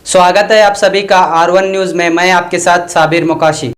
स्वागत है आप सभी का R1 न्यूज में। मैं आपके साथ साबिर मुकाशी।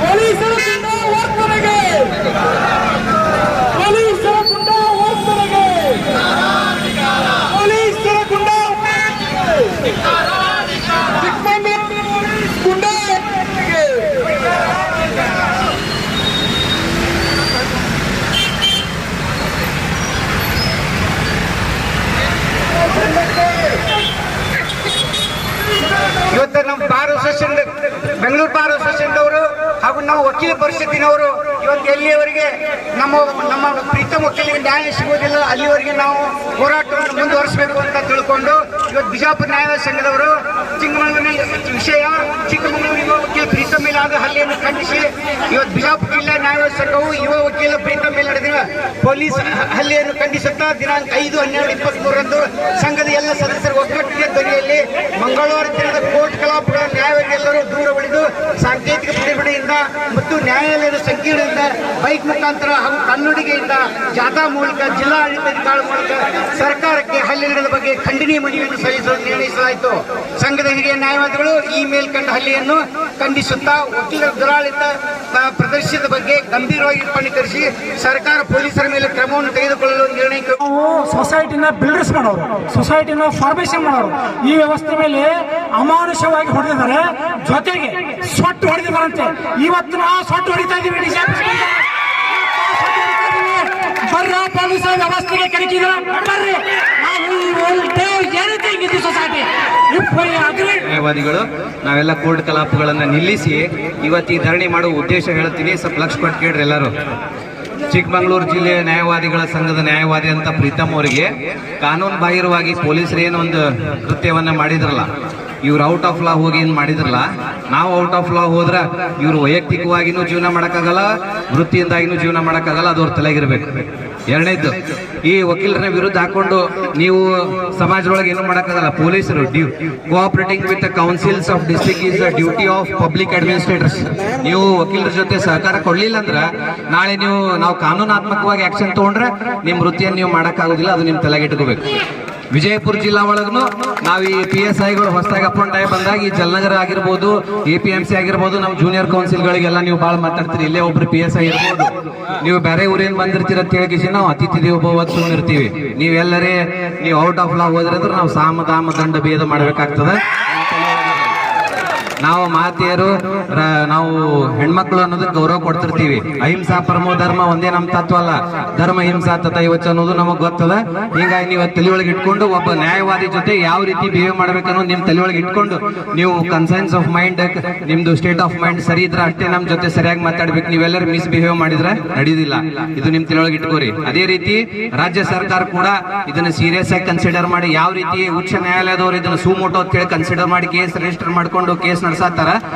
ಪೊಲೀಸರ ಗುಂಡ ವರ್ತನೆಗೆ ಪೊಲೀಸರ ಗುಂಡ ವರ್ತನೆಗೆ ಪೊಲೀಸರ ಗುಂಡ ಚಿಕ್ಕಮಗಳೂರು ಗುಂಡ ವರ್ತನೆಗೆ ಇವತ್ತು ನಮ್ಮ bar association Bengaluru bar association ಅವರು ಹಾಗೂ ನಾವು ವಕೀಲ ಪರಿಷತ್ತಿನವರು ಇವತ್ತು ಎಲ್ಲಿಯವರೆಗೆ ನಮ್ಮ ಪ್ರೀತಮ ವಕೀಲರಿಗೆ ನ್ಯಾಯ ಸಿಗುವುದಿಲ್ಲ ಅಲ್ಲಿವರೆಗೆ ನಾವು ಹೋರಾಟವನ್ನು ಮುಂದುವರಿಸಬೇಕು ಅಂತ ತಿಳ್ಕೊಂಡು ಇವತ್ತು ಬಿಜಾಪುರ ನ್ಯಾಯ ಸಂಘದವರು ಚಿಕ್ಕಮಗಳೂರಿನ ವಿಷಯ ಚಿಕ್ಕಮಗಳೂರಿನ ವಕೀಲ ಪ್ರೀತಮ ಮೇಲೆ ಆದ ಹಲ್ಲೆಯನ್ನು ಖಂಡಿಸಿ ಇವತ್ತು ಬಿಜಾಪುರ ಜಿಲ್ಲಾ ನ್ಯಾಯ ಸಂಘವು ಯುವ ವಕೀಲ ಪ್ರೀತಮ ಮೇಲೆ ನಡೆದಿರುವ ಪೊಲೀಸ್ ಹಲ್ಲೆಯನ್ನು ಖಂಡಿಸುತ್ತಾ ದಿನಾಂಕ 5/12/23ರಂದು ಸಂಘದ ಎಲ್ಲ ಸದಸ್ಯರ ಒಗ್ಗಟ್ಟಿನ ಧ್ವನಿಯಲ್ಲಿ ಮಂಗಳವಾರ ದಿನದ ಕೋರ್ಟ್ ಕಲಾಪಗಳ ನ್ಯಾಯವಾದಿಗಳೆಲ್ಲರೂ ದೂರ ಉಳಿದು ಸಾಂಕೇತಿಕ ಪ್ರತಿಭಟನೆಯಿಂದ ಮತ್ತು ನ್ಯಾಯಾಲಯದ ಸಂಕೀರ್ಣದಿಂದ ಬೈಕ್ ಮುಖಾಂತರ ಹಾಗೂ ಕನ್ನಡಿಗೆಯಿಂದ ಜಾಥಾ ಮೂಲಕ ಜಿಲ್ಲಾಡಳಿತಾಧಿಕಾರಿ ಮೂಲಕ ಸರ್ಕಾರಕ್ಕೆ ಹಲ್ಲೆ ನಡೆದ ಬಗ್ಗೆ ಖಂಡನೀಯ ಮನವಿಯನ್ನು ಸಲ್ಲಿಸಲು ನಿರ್ಣಯಿಸಲಾಯಿತು. ಸಂಘದ ಹಿರಿಯ ನ್ಯಾಯವಾದಿಗಳು ಈ ಮೇಲ್ಕಂಡ ಹಲ್ಲೆಯನ್ನು ಖಂಡಿಸುತ್ತಾ ವಕೀಲರ ದುರಾಳಿತ ಪ್ರದರ್ಶನದ ಬಗ್ಗೆ ಗಂಭೀರವಾಗಿ ಪರಿಗಣಿಸಿ ಸರ್ಕಾರ ಪೊಲೀಸರ ಮೇಲೆ ಕ್ರಮವನ್ನು ತೆಗೆದುಕೊಳ್ಳಲು ನಿರ್ಣಯ. ಸೊಸೈಟಿನ ಬಿಲ್ಡರ್ಸ್ ಮಾಡೋರು, ಸೊಸೈಟಿನ ಫಾರ್ಮೇಶನ್ ಮಾಡೋರು ಈ ವ್ಯವಸ್ಥೆ ಮೇಲೆ ಅಮಾನುಷವಾಗಿ ಹೊಡೆದಿದ್ದಾರೆ. ಜೊತೆಗೆ ಸೊಟ್ಟು ಹೊಡೆದಿದ್ದಾರಂತೆ. ಇವತ್ತು ನಾವು ಸೊಟ್ಟು ಹೊಡಿತಾ ಇದ್ದೀವಿ. ಬರ್ರ ಪೊಲೀಸರ ವ್ಯವಸ್ಥೆಗೆ ಕೆಣಕಿದ್ರ ಬರ್ರಿ. ನ್ಯಾಯವಾದಿಗಳು ನಾವೆಲ್ಲ ಕೋರ್ಟ್ ಕಲಾಪಗಳನ್ನು ನಿಲ್ಲಿಸಿ ಇವತ್ತು ಈ ಧರಣಿ ಮಾಡುವ ಉದ್ದೇಶ ಹೇಳ್ತೀನಿ. ಸ್ವಲ್ಪ ಲಕ್ಷ ಕೊಟ್ಟು ಕೇಳ್ರಿ ಎಲ್ಲರೂ. ಚಿಕ್ಕಮಗಳೂರು ಜಿಲ್ಲೆಯ ನ್ಯಾಯವಾದಿಗಳ ಸಂಘದ ನ್ಯಾಯವಾದಿ ಅಂತ ಪ್ರೀತಮ್ ಅವರಿಗೆ ಕಾನೂನು ಬಾಹಿರವಾಗಿ ಪೊಲೀಸರು ಏನೊಂದು ಕೃತ್ಯವನ್ನ ಮಾಡಿದ್ರಲ್ಲ, ಇವ್ರು ಔಟ್ ಆಫ್ ಲಾ ಹೋಗಿ ಏನು ಮಾಡಿದ್ರಲ್ಲ, ನಾವು ಔಟ್ ಆಫ್ ಲಾ ಹೋದ್ರೆ ಇವ್ರು ವೈಯಕ್ತಿಕವಾಗಿನೂ ಜೀವನ ಮಾಡೋಕ್ಕಾಗಲ್ಲ, ವೃತ್ತಿಯಿಂದಾಗಿನೂ ಜೀವನ ಮಾಡೋಕ್ಕಾಗಲ್ಲ. ಅದು ಅವ್ರ ತಲೆಗಿರ್ಬೇಕು. ಎರಡನೇದ್ದು, ಈ ವಕೀಲರ ವಿರುದ್ಧ ಹಾಕೊಂಡು ನೀವು ಸಮಾಜದೊಳಗೆ ಏನು ಮಾಡೋಕ್ಕಾಗಲ್ಲ. ಪೊಲೀಸರು cooperating with the councils of district is the duty of public administrators. ನೀವು ವಕೀಲರ ಜೊತೆ ಸಹಕಾರ ಕೊಡ್ಲಿಲ್ಲ ಅಂದ್ರೆ ನಾಳೆ ನಾವು ಕಾನೂನಾತ್ಮಕವಾಗಿ ಆಕ್ಷನ್ ತಗೊಂಡ್ರೆ ನಿಮ್ಮ ವೃತ್ತಿಯನ್ನು ನೀವು ಮಾಡೋಕ್ಕಾಗೋದಿಲ್ಲ. ಅದು ನಿಮ್ಮ ತಲೆಗೆ ಇಟ್ಕೋಬೇಕು. ವಿಜಯಪುರ ಜಿಲ್ಲಾ ಒಳಗೂ ನಾವು ಈ PSIಗಳು ಹೊಸದಾಗಿ ಅಪಾಯಿಂಟ್ ಆಗಿ ಬಂದಾಗ ಈ ಜಲನಗರ ಆಗಿರ್ಬೋದು, APMC ಆಗಿರ್ಬೋದು, ನಮ್ಮ ಜೂನಿಯರ್ ಕೌನ್ಸಿಲ್ಗಳಿಗೆಲ್ಲ ನೀವು ಭಾಳ ಮಾತಾಡ್ತೀರಿ. ಇಲ್ಲೇ ಒಬ್ರು PSI ಇರ್ಬೋದು, ನೀವು ಬೇರೆ ಊರೇನು ಬಂದಿರ್ತೀರ ಅಂತ ಹೇಳಿಸಿ ನಾವು ಅತಿಥಿ ದೇವೋಭವ ಸುಮ್ಮನಿರ್ತೀವಿ. ನೀವೆಲ್ಲರೇ ನೀವು ಔಟ್ ಆಫ್ ಲಾ ಹೋದ್ರೆ ಅಂದ್ರೆ ನಾವು ಸಾಮ ದಾಮ ದಂಡ ಭೇದ ಮಾಡ್ಬೇಕಾಗ್ತದೆ. ನಾವು ಮಾತೆಯರು ನಾವು ಹೆಣ್ಮಕ್ಳು ಅನ್ನೋದಕ್ಕೆ ಗೌರವ ಕೊಡ್ತಿರ್ತೀವಿ. ಅಹಿಂಸಾ ಪರಮೋ ಧರ್ಮ ಒಂದೇ ನಮ್ಮ ತತ್ವ ಅಲ್ಲ. ಧರ್ಮ ಹಿಂಸಾ ತಥೈವಚ ಅನ್ನೋದು ನಮಗೆ ಗೊತ್ತದ. ಹೀಗಾಗಿ ನೀವು ತಲೆಯೊಳಗೆ ಇಟ್ಕೊಂಡು ಒಬ್ಬ ನ್ಯಾಯವಾದಿ ಜೊತೆ ಯಾವ ರೀತಿ ಬಿಹೇವ್ ಮಾಡ್ಬೇಕನ್ನೋದು ನಿಮ್ಮ ತಲೆಯೊಳಗೆ ಇಟ್ಕೊಂಡು ನೀವು ಕನ್ಸೈನ್ಸ್ ಆಫ್ ಮೈಂಡ್, ನಿಮ್ದು ಸ್ಟೇಟ್ ಆಫ್ ಮೈಂಡ್ ಸರಿ ಇದ್ರೆ ಅಷ್ಟೇ ನಮ್ಮ ಜೊತೆ ಸರಿಯಾಗಿ ಮಾತಾಡ್ಬೇಕು. ನೀವೆಲ್ಲರೂ ಮಿಸ್ ಬಿಹೇವ್ ಮಾಡಿದ್ರೆ ನಡೆಯುದಿಲ್ಲ. ಇದು ನಿಮ್ಮ ತಲೆಯೊಳಗೆ ಇಟ್ಕೋರಿ. ಅದೇ ರೀತಿ ರಾಜ್ಯ ಸರ್ಕಾರ ಕೂಡ ಇದನ್ನ ಸೀರಿಯಸ್ ಆಗಿ ಕನ್ಸಿಡರ್ ಮಾಡಿ ಯಾವ ರೀತಿ ಉಚ್ಚ ನ್ಯಾಯಾಲಯದವರು ಇದನ್ನ ಸುಮೋಟೋ ಅಂತ ಹೇಳಿ ಕನ್ಸಿಡರ್ ಮಾಡಿ ಕೇಸ್ ರಿಜಿಸ್ಟರ್ ಮಾಡ್ಕೊಂಡು ಕೇಸ್ ನಡೆಸತ್ತಾರ,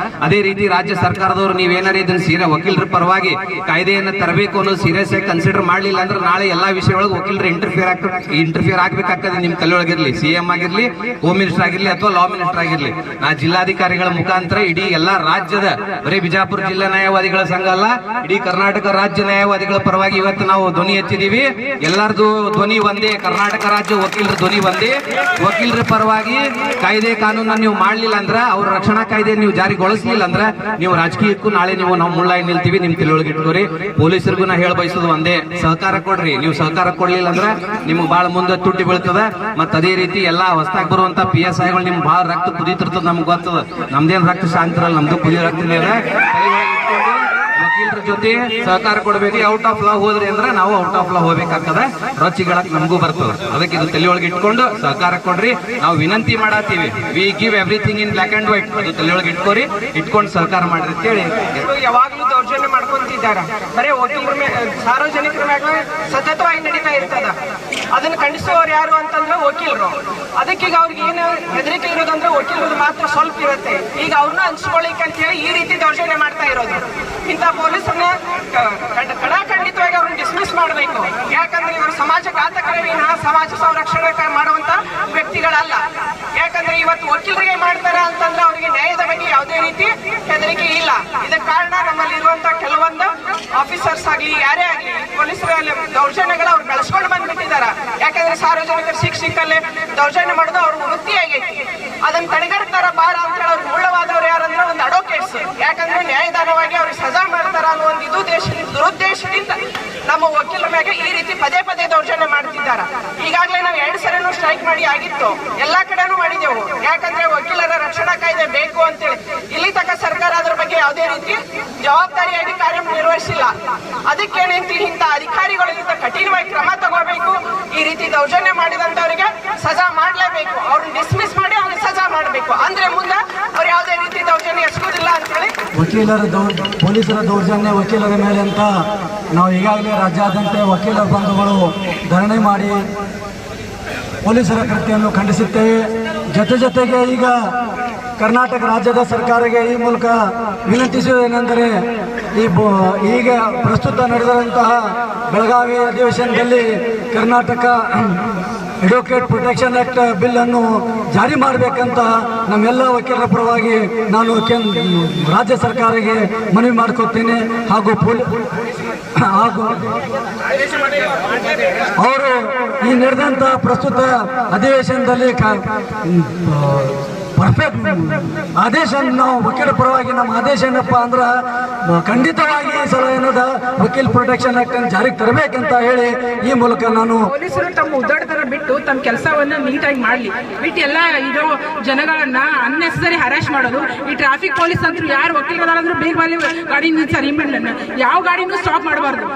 ಅದೇ ರೀತಿ ರಾಜ್ಯ ಸರ್ಕಾರದವರು ನೀವೇನಾರು ಇದನ್ನ ವಕೀಲರ ಪರವಾಗಿ ಕಾಯ್ದೆಯನ್ನು ತರಬೇಕು ಅನ್ನೋದು ಸೀರಿಯಸ್ ಆಗಿ ಕನ್ಸಿಡರ್ ಮಾಡಲಿಲ್ಲ ಅಂದ್ರೆ ನಾಳೆ ಎಲ್ಲಾ ವಿಷಯಗಳಿಗೆ ವಕೀಲರು ಇಂಟರ್ಫಿಯರ್ ಆಗ್ಬೇಕಾಗ್ತದೆ. ನಿಮ್ ತಲೆಯೊಳಗಿರ್ಲಿ, CM ಆಗಿರ್ಲಿ, ಹೋಮ್ ಮಿನಿಸ್ಟರ್ ಆಗಿರ್ಲಿ ಅಥವಾ ಲಾ ಮಿನಿಸ್ಟರ್ ಆಗಿರ್ಲಿ. ನಾ ಜಿಲ್ಲಾಧಿಕಾರಿಗಳ ಮುಖಾಂತರ ಇಡೀ ಎಲ್ಲಾ ರಾಜ್ಯದ, ಬರೀ ಬಿಜಾಪುರ ಜಿಲ್ಲಾ ನ್ಯಾಯವಾದಿಗಳ ಸಂಘ ಅಲ್ಲ, ಇಡೀ ಕರ್ನಾಟಕ ರಾಜ್ಯ ನ್ಯಾಯವಾದಿಗಳ ಪರವಾಗಿ ಇವತ್ತು ನಾವು ಧ್ವನಿ ಎತ್ತಿದೀವಿ. ಎಲ್ಲರದು ಧ್ವನಿ ಒಂದೇ, ಕರ್ನಾಟಕ ರಾಜ್ಯ ವಕೀಲರ ಧ್ವನಿ ಒಂದೇ. ವಕೀಲರ ಪರವಾಗಿ ಕಾಯ್ದೆ ಕಾನೂನನ್ನು ನೀವು ಮಾಡಲಿಲ್ಲ ಅಂದ್ರೆ, ಅವ್ರ ರಕ್ಷಣಾ ಕಾಯ್ದೆ ನೀವು ಜಾರಿಗೊಳಿಸಲಿಲ್ಲ ಅಂದ್ರೆ ನೀವು ರಾಜಕೀಯಕ್ಕೂ ನಾಳೆ ನಾವು ಮುಳ್ಳಾಗಿ ನಿಲ್ತೀವಿ. ನಿಮ್ ತಿಳುವಳಿಕೆ ಇಟ್ಕೋರಿ. ಪೊಲೀಸರಿಗೂ ನಾ ಹೇಳ ಬಯಸೋದು ಒಂದೇ, ಸಹಕಾರ ಕೊಡ್ರಿ. ನೀವು ಸಹಕಾರ ಕೊಡ್ಲಿಲ್ಲ ಅಂದ್ರೆ ನಿಮ್ಗೆ ಬಹಳ ಮುಂದೆ ತುಟ್ಟಿ ಬೀಳ್ತದ. ಮತ್ತ ಅದೇ ರೀತಿ ಎಲ್ಲಾ ಹೊಸದಾಗಿ ಬರುವಂತ PSIಗಳು ನಿಮ್ಗೆ ಬಹಳ ರಕ್ತ ಕುದೀತಿರ್ತದ. ನಮ್ಗೆ ಗೊತ್ತದ. ನಮ್ದೇನ್ ರಕ್ತ ಶಾಂತಿರಲ್ಲ, ನಮ್ದು ಕುದಿ ರಕ್ತನೇ ಇದೆ. ವಕೀಲರ ಜೊತೆ ಸಹಕಾರ ಕೊಡಬೇಕು. ಔಟ್ ಆಫ್ ಲಾ ಹೋದ್ರಿ ಅಂದ್ರೆ ನಾವು ಔಟ್ ಆಫ್ ಲಾ ಹೋಗ್ಬೇಕಾಗ್ತದೆ. ರೊಚ್ಚಿಗಳಕ್ಕೆ ನಮಗೂ ಬರ್ತದೆ. ಅದಕ್ಕೆ ಇದು ತಲೆಯೊಳಗೆ ಇಟ್ಕೊಂಡು ಸಹಕಾರ ಕೊಡ್ರಿ. ನಾವು ವಿನಂತಿ ಮಾಡತ್ತೀವಿ. We give everything in black and white. ಅದು ತಲೆಯೊಳಗೆ ಇಟ್ಕೋರಿ, ಇಟ್ಕೊಂಡು ಸಹಕಾರ ಮಾಡ್ರಿ ಅಂತ ಹೇಳಿ. ಯಾವಾಗ್ಲೂ ದೌರ್ಜನ್ಯ ಮಾಡ್ಕೊಂತಿದ್ದಾರೆ. ಬರೀ ವಕೀಲರ ಸಾರ್ವಜನಿಕರ ಮ್ಯಾಗ ಸತತವಾಗಿ ನಡೀತಾ ಇರ್ತದ. ಅದನ್ನ ಖಂಡಿಸುವವ್ರು ಯಾರು ಅಂತಂದ್ರೆ ವಕೀಲರು. ಅದಕ್ಕೀಗ ಅವ್ರಿಗೆ ಏನು ಹೆದರಿಕೆ ಇರೋದಂದ್ರೆ ವಕೀಲರು ಮಾತ್ರ ಸ್ವಲ್ಪ ಇರುತ್ತೆ. ಈಗ ಅವ್ರನ್ನ ಹಂಚ್ಕೊಳ್ಳಿಕ್ಕೆ ಅಂತ ಹೇಳಿ ಈ ರೀತಿ ದೌರ್ಜನ್ಯ ಮಾಡ್ತಾ ಇರೋದು. ಇಂಥ ಪೊಲೀಸರನ್ನ ಖಂಡಿತವಾಗಿ ಅವ್ರನ್ನ ಡಿಸ್ಮಿಸ್ ಮಾಡಬೇಕು. ಯಾಕಂದ್ರೆ ಇವರು ಸಮಾಜ ಘಾತಕರವಿನ ಸಮಾಜ ಸಂರಕ್ಷಣೆ ಮಾಡುವಂತ ವ್ಯಕ್ತಿಗಳಲ್ಲ. ಯಾಕಂದ್ರೆ ಇವತ್ತು ವಕೀಲರಿಗೆ ಮಾಡ್ತಾರ ಅಂತಂದ್ರೆ ಅವರಿಗೆ ನ್ಯಾಯದ ಬಗ್ಗೆ ಯಾವುದೇ ರೀತಿ ಹೆದರಿಕೆ ಇಲ್ಲ. ಇದಕ್ಕೆ ಕಾರಣ ನಮ್ಮಲ್ಲಿ ಇರುವಂತ ಕೆಲವೊಂದು ಆಫೀಸರ್ಸ್ ಆಗ್ಲಿ, ಯಾರೇ ಆಗ್ಲಿ, ಪೊಲೀಸರಲ್ಲಿ ದೌರ್ಜನ್ಯಗಳು ಅವ್ರು ಬೆಳೆಸ್ಕೊಂಡು ಬಂದ್ಬಿಟ್ಟಿದಾರ. ಯಾಕಂದ್ರೆ ಸಾರ್ವಜನಿಕರ ಸಿಕ್ಕಲ್ಲೇ ದೌರ್ಜನ್ಯ ಮಾಡೋದು ಅವ್ರ ವೃತ್ತಿಯಾಗೈತಿ. ಅದನ್ನ ತಡೆಗಟ್ತಾರ ಬಾರ ಅಂತ ಹೇಳಿ ಅವ್ರು ಮುಳ್ಳವಾದವ್ರು ಯಾರಂದ್ರೆ ಒಂದು ಕೇಸ್. ಯಾಕಂದ್ರೆ ನ್ಯಾಯದಾನವಾಗಿ ಅವ್ರಿಗೆ ಸಜಾ ಮಾಡ್ತಾರ ಅನ್ನೋ ಒಂದು ದುರುದ್ದೇಶದಿಂದ ನಮ್ಮ ವಕೀಲರ ಮೇಲೆ ಈ ರೀತಿ ಪದೇ ಪದೇ ದೌರ್ಜನ್ಯ ಮಾಡ್ತಿದ್ದಾರೆ. ಈಗಾಗಲೇ ನಾವು 2 ಸರಿನೂ ಸ್ಟ್ರೈಕ್ ಮಾಡಿ ಆಗಿತ್ತು, ಎಲ್ಲಾ ಕಡೆನೂ ಮಾಡಿದೆವು. ಯಾಕಂದ್ರೆ ವಕೀಲರ ರಕ್ಷಣಾ ಕಾಯ್ದೆ ಬೇಕು ಅಂತೇಳಿ ಇಲ್ಲಿ ತನಕ ಸರ್ಕಾರ ಅದ್ರ ಬಗ್ಗೆ ಯಾವುದೇ ರೀತಿ ಜವಾಬ್ದಾರಿಯಾಗಿ ಕಾರ್ಯನಿರ್ವಹಿಸಿಲ್ಲ. ಅದಕ್ಕೇನಂತ ಇಂಥ ಅಧಿಕಾರಿಗಳಿಂದ ಕಠಿಣವಾಗಿ ಕ್ರಮ ತಗೋಬೇಕು. ಈ ರೀತಿ ದೌರ್ಜನ್ಯ ಮಾಡಿದಂತವರಿಗೆ ಸಜಾ ಮಾಡಲೇಬೇಕು. ಅವ್ರನ್ನ ಡಿಸ್ಮಿಸ್ ಮಾಡಿ ಅವ್ರಿಗೆ ಸಜಾ ಮಾಡಬೇಕು. ಅಂದ್ರೆ ಮುಂದೆ ಅವ್ರು ಯಾವುದೇ ರೀತಿ ದೌರ್ಜನ್ಯ ಎಸಗುದಿಲ್ಲ ಅಂತೇಳಿ ಪೊಲೀಸರ ದೌರ್ಜನ್ಯ ವಕೀಲರ ಮೇಲೆ ಅಂತ ನಾವು ಈಗಾಗಲೇ ರಾಜ್ಯಾದ್ಯಂತ ವಕೀಲರ ಬಂಧುಗಳು ಧರಣಿ ಮಾಡಿ ಪೊಲೀಸರ ಕೃತ್ಯವನ್ನು ಖಂಡಿಸುತ್ತೇವೆ. ಜೊತೆಗೆ ಈಗ ಕರ್ನಾಟಕ ರಾಜ್ಯದ ಸರ್ಕಾರಕ್ಕೆ ಈ ಮೂಲಕ ವಿನಂತಿಸುವುದೇನೆಂದರೆ ಈಗ ಪ್ರಸ್ತುತ ನಡೆದಂತಹ ಬೆಳಗಾವಿ ಅಧಿವೇಶನದಲ್ಲಿ Karnataka advocate protection act bill ಅನ್ನು ಜಾರಿ ಮಾಡಬೇಕಂತ ನಮ್ಮೆಲ್ಲ ವಕೀಲರ ಪರವಾಗಿ ನಾನು ರಾಜ್ಯ ಸರ್ಕಾರಕ್ಕೆ ಮನವಿ ಮಾಡ್ಕೊತೀನಿ. ಹಾಗೂ ಅವರು ಈ ನಡೆದಂಥ ಪ್ರಸ್ತುತ ಅಧಿವೇಶನದಲ್ಲಿ ಪರ್ಫೆಕ್ಟ್ ಆದೇಶ ನಾವು ವಕೀಲ ಪರವಾಗಿ ನಮ್ಮ ಆದೇಶ ಏನಪ್ಪ ಅಂದ್ರೆ ಖಂಡಿತವಾಗಿ ಈ ಸಲ ಏನದ ವಕೀಲ್ ಪ್ರೊಟೆಕ್ಷನ್ ಆಕ್ಟ್ ಅನ್ನು ಜಾರಿಗೆ ತರಬೇಕಂತ ಹೇಳಿ ಈ ಮೂಲಕ ನಾನು ಪೊಲೀಸರು ತಮ್ಮ ಉದ್ದಾಟತರ ಬಿಟ್ಟು ತಮ್ಮ ಕೆಲಸವನ್ನ ನೀಟಾಗಿ ಮಾಡ್ಲಿ ಬಿಟ್ಟು ಎಲ್ಲ ಇರೋ ಜನಗಳನ್ನ ಅನ್ನೆಸರಿ ಹರಾಶ್ ಮಾಡೋದು. ಈ ಟ್ರಾಫಿಕ್ ಪೊಲೀಸ್ ಅಂತೂ ಯಾರು ವಕೀಲರಾದ್ರೂ ಬೇಗ ಬಾಲಿ ಗಾಡಿ ನಿಲ್ಸಾರಿ ಯಾವ ಗಾಡಿನೂ ಸ್ಟಾಪ್ ಮಾಡಬಾರ್ದು.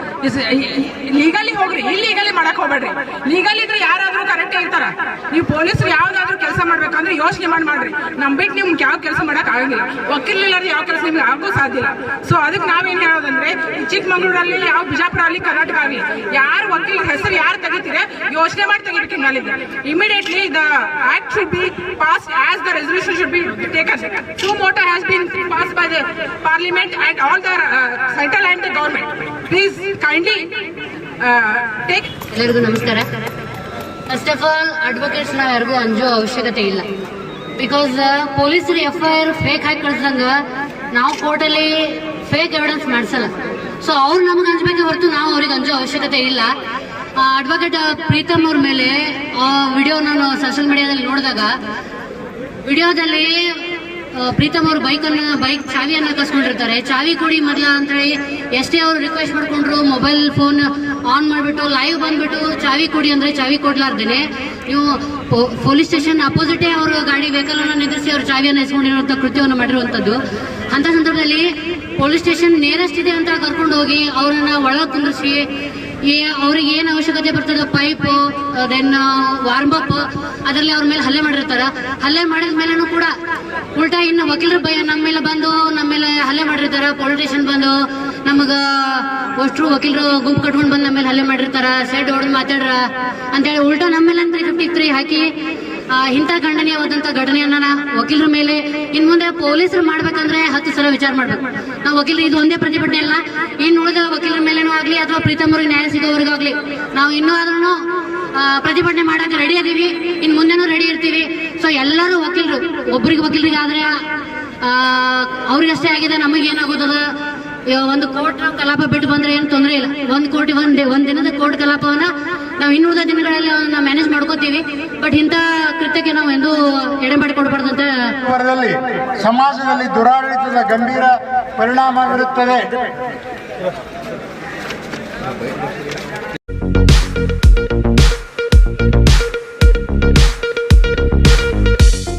ಲೀಗಲಿ ಹೋಗ್ರಿ, ಇಲ್ಲೀಗಲಿ ಮಾಡಕ್ ಹೋಗ್ಬೇಡ್ರಿ. ಲೀಗಲಿ ಇದ್ರೆ ಯಾರಾದ್ರೂ ಕರೆಕ್ಟ್ ಇರ್ತಾರ. ನೀವು ಪೊಲೀಸರು ಯಾವ್ದಾದ್ರು ಕೆಲಸ ಮಾಡ್ಬೇಕಂದ್ರೆ ಯೋಚನೆ ಮಾಡ್ರಿ. ನಮ್ ಬಿಟ್ಟು ನಿಮ್ಗೆ ಯಾವ ಕೆಲಸ ಮಾಡಕ್ ಆಗಂಗಿಲ್ಲ. ವಕೀಲಿಲ್ಲ ಯಾವ ಕೆಲಸ ನಿಮ್ಗೆ ಆಗೋ ಸಾಧ್ಯ ಇಲ್ಲ. ಸೊ ಅದಕ್ಕೆ ನಾವೇನ್ ಹೇಳೋದಂದ್ರೆ ಚಿಕ್ಕಮಂಗ್ಳೂರಲ್ಲಿ ಯಾವ ಬಿಜಾಪುರ ಅಲ್ಲಿ ಕರ್ನಾಟಕ ಆಗಲಿ ಯಾರು ವಕೀಲರ ಹೆಸರು ಯಾರು ತೆಗಿತೀರಿ ಯೋಚನೆ ಮಾಡಿ ತೆಗಿಬೇಕು. Immediately the act should be pass as the resolution should be taken. Sumoto has been passed by the parliament and all the central and the government. Please kindly take. ಎಲ್ಲರಿಗೂ ನಮಸ್ಕಾರ. ಫಸ್ಟ್ ಆಫ್ ಆಲ್ ಅಡ್ವೊಕೇಟ್ಸ್ ನಾವು ಯಾರಿಗೂ ಅಂಜೋ ಅವಶ್ಯಕತೆ ಇಲ್ಲ. Because ಪೊಲೀಸರು FIR fake ಹಾಕಿ ಕಳ್ಸಂಗ ನಾವು ಕೋರ್ಟಲ್ಲಿ fake evidence ಮಾಡಿಸಲ್ಲ. So ಅವ್ರು ನಮಗೆ ಅಂಜಬೇಕೆ ಹೊರತು ನಾವು ಅವ್ರಿಗೆ ಅಂಜೋ ಅವಶ್ಯಕತೆ ಇಲ್ಲ. ಅಡ್ವೊಕೇಟ್ ಪ್ರೀತಮ್ ಅವ್ರ ಮೇಲೆ ವಿಡಿಯೋ ನಾನು ಸೋಷಿಯಲ್ ಮೀಡಿಯಾದಲ್ಲಿ ನೋಡಿದಾಗ ವಿಡಿಯೋದಲ್ಲಿ ಪ್ರೀತಮ್ ಅವರು ಬೈಕ್ ಚಾವಿಯನ್ನ ಕಸ್ಕೊಂಡಿರ್ತಾರೆ. ಚಾವಿ ಕೊಡಿ ಮೊದಲ ಅಂತ ಹೇಳಿ ಎಷ್ಟೇ ಅವರು ರಿಕ್ವೆಸ್ಟ್ ಮಾಡ್ಕೊಂಡ್ರು, ಮೊಬೈಲ್ ಫೋನ್ ಆನ್ ಮಾಡಿಬಿಟ್ಟು ಲೈವ್ ಬಂದ್ಬಿಟ್ಟು ಚಾವಿ ಕೊಡಿ ಅಂದ್ರೆ ಚಾವಿ ಕೊಡ್ಲಾರ್ದೇನೆ ನೀವು ಪೊಲೀಸ್ ಸ್ಟೇಷನ್ ಅಪೋಸಿಟೇ ಅವರು ಗಾಡಿ ವೆಹಿಕಲ್ ಅನ್ನು ನಿಲ್ಲಿಸಿ ಅವ್ರ ಚಾವಿಯನ್ನು ಎಸ್ಕೊಂಡಿರುವಂಥ ಕೃತ್ಯವನ್ನು ಮಾಡಿರುವಂಥದ್ದು. ಅಂತ ಸಂದರ್ಭದಲ್ಲಿ ಪೊಲೀಸ್ ಸ್ಟೇಷನ್ ನೇರೆಸ್ಟ್ ಇದೆ ಅಂತ ಕರ್ಕೊಂಡು ಹೋಗಿ ಅವ್ರನ್ನ ಒಳಗೆ ಕುಂದಿರಿಸಿ ಅವ್ರಿಗೆ ಏನು ಅವಶ್ಯಕತೆ ಬರ್ತದೆ ಪೈಪ್ ದೆನ್ ವಾರ್ಮ್ ಅಪ್ ಅದರಲ್ಲಿ ಅವ್ರ ಮೇಲೆ ಹಲ್ಲೆ ಮಾಡಿರ್ತಾರ. ಹಲ್ಲೆ ಮಾಡಿದ ಮೇಲೂ ಕೂಡ ಉಲ್ಟಾ ಇನ್ನು ವಕೀಲರ ನಮ್ಮ ಮೇಲೆ ಹಲ್ಲೆ ಮಾಡಿರ್ತಾರ. ಪೊಲಿಟಿಷಿಯನ್ ಬಂದು ನಮಗ ಅಷ್ಟು ವಕೀಲರು ಗುಂಪು ಕಟ್ಕೊಂಡು ಬಂದು ನಮ್ಮ ಮೇಲೆ ಹಲ್ಲೆ ಮಾಡಿರ್ತಾರ. ಸೈಡ್ ಹೊಡೆದು ಮಾತಾಡ್ರ ಅಂತೇಳಿ ಉಲ್ಟಾ ನಮ್ಮ ಮೇಲೆ 353 ಹಾಕಿ ಇಂಥ ಖಂಡನೀಯವಾದಂಥ ಘಟನೆಯನ್ನ ವಕೀಲರ ಮೇಲೆ ಇನ್ ಮುಂದೆ ಪೊಲೀಸರು ಮಾಡ್ಬೇಕಂದ್ರೆ 10 ಸಲ ವಿಚಾರ ಮಾಡ್ಬೇಕು. ನಾವು ವಕೀಲರು ಇದು ಒಂದೇ ಪ್ರತಿಭಟನೆ ಅಲ್ಲ, ಇನ್ನು ಉಳಿದ ವಕೀಲರ ಮೇಲೇನೂ ಆಗ್ಲಿ ಅಥವಾ ಪ್ರೀತಮ್ ಅವ್ರಿಗೆ ನ್ಯಾಯ ಸಿಗೋವರೆಗಾಗ್ಲಿ ನಾವು ಇನ್ನೂ ಆದ್ರೂ ಪ್ರತಿಭಟನೆ ಮಾಡಕ್ಕೆ ರೆಡಿ ಅದೀವಿ. ಇನ್ ಮುಂದೆನೂ ರೆಡಿ ಇರ್ತೀವಿ. ಸೊ ಎಲ್ಲರೂ ವಕೀಲರು ಒಬ್ಬರಿಗೆ ಆದ್ರೆ ಅವ್ರಿಗಷ್ಟೇ ಆಗಿದೆ, ನಮಗೇನಾಗೋದದ ಒಂದು ಕೋರ್ಟ್ ಕಲಾಪ ಬಿಟ್ಟು ಬಂದ್ರೆ ಏನು ತೊಂದರೆ ಇಲ್ಲ. ಒಂದ್ ದಿನದ ಕೋರ್ಟ್ ಕಲಾಪವನ್ನ ನಾವು ಇನ್ನುಳಿದ ದಿನಗಳಲ್ಲಿ ನಾವು ಮ್ಯಾನೇಜ್ ಮಾಡ್ಕೋತೀವಿ. ಬಟ್ ಇಂಥ ಕೃತ್ಯಕ್ಕೆ ನಾವು ಎಂದೂ ಎಡೆಮಾಡಿ ಕೊಡಬಾರ್ದಂತ. ಸಮಾಜದಲ್ಲಿ ದುರಾಡಳಿತದ ಗಂಭೀರ ಪರಿಣಾಮವಿರುತ್ತದೆ.